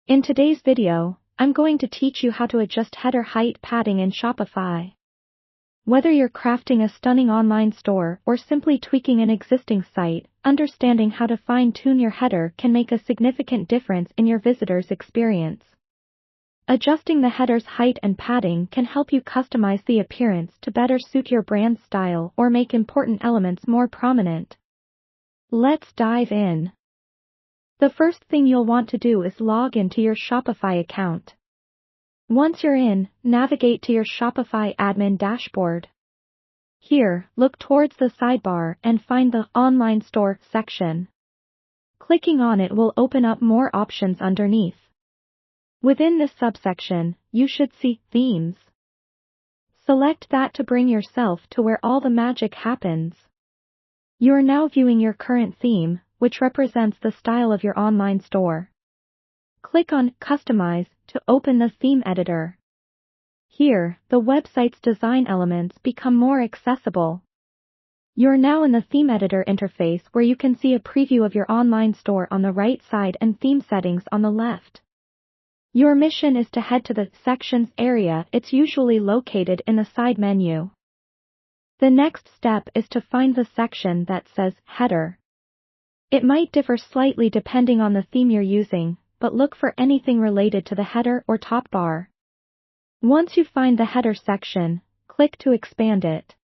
In today's video, I'm going to teach you how to adjust header height padding in Shopify. Whether you're crafting a stunning online store or simply tweaking an existing site, understanding how to fine-tune your header can make a significant difference in your visitor's experience. Adjusting the header's height and padding can help you customize the appearance to better suit your brand's style or make important elements more prominent. Let's dive in. The first thing you'll want to do is log into your Shopify account. Once you're in, navigate to your Shopify admin dashboard. Here, look towards the sidebar and find the Online Store section. Clicking on it will open up more options underneath. Within this subsection, you should see Themes. Select that to bring yourself to where all the magic happens. You are now viewing your current theme, which represents the style of your online store. Click on Customize to open the theme editor. Here, the website's design elements become more accessible. You're now in the theme editor interface where you can see a preview of your online store on the right side and theme settings on the left. Your mission is to head to the Sections area. It's usually located in the side menu. The next step is to find the section that says Header. It might differ slightly depending on the theme you're using, but look for anything related to the header or top bar. Once you find the header section, click to expand it.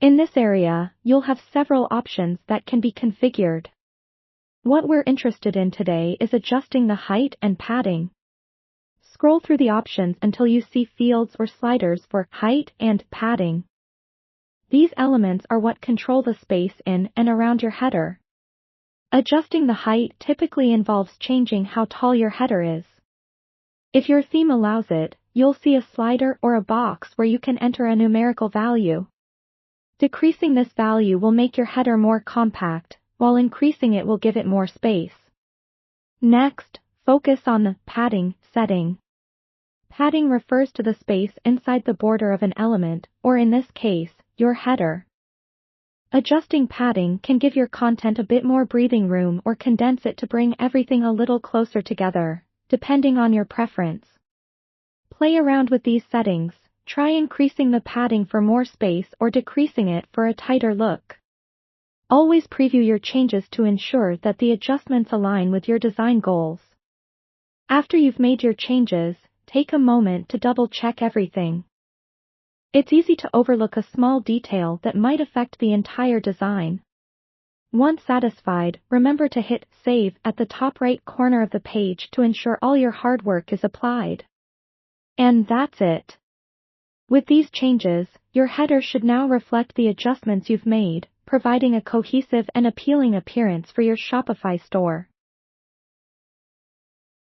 In this area, you'll have several options that can be configured. What we're interested in today is adjusting the height and padding. Scroll through the options until you see fields or sliders for height and padding. These elements are what control the space in and around your header. Adjusting the height typically involves changing how tall your header is. If your theme allows it, you'll see a slider or a box where you can enter a numerical value. Decreasing this value will make your header more compact, while increasing it will give it more space. Next, focus on the padding setting. Padding refers to the space inside the border of an element, or in this case, your header. Adjusting padding can give your content a bit more breathing room or condense it to bring everything a little closer together, depending on your preference. Play around with these settings, try increasing the padding for more space or decreasing it for a tighter look. Always preview your changes to ensure that the adjustments align with your design goals. After you've made your changes, take a moment to double-check everything. It's easy to overlook a small detail that might affect the entire design. Once satisfied, remember to hit Save at the top right corner of the page to ensure all your hard work is applied. And that's it. With these changes, your header should now reflect the adjustments you've made, providing a cohesive and appealing appearance for your Shopify store.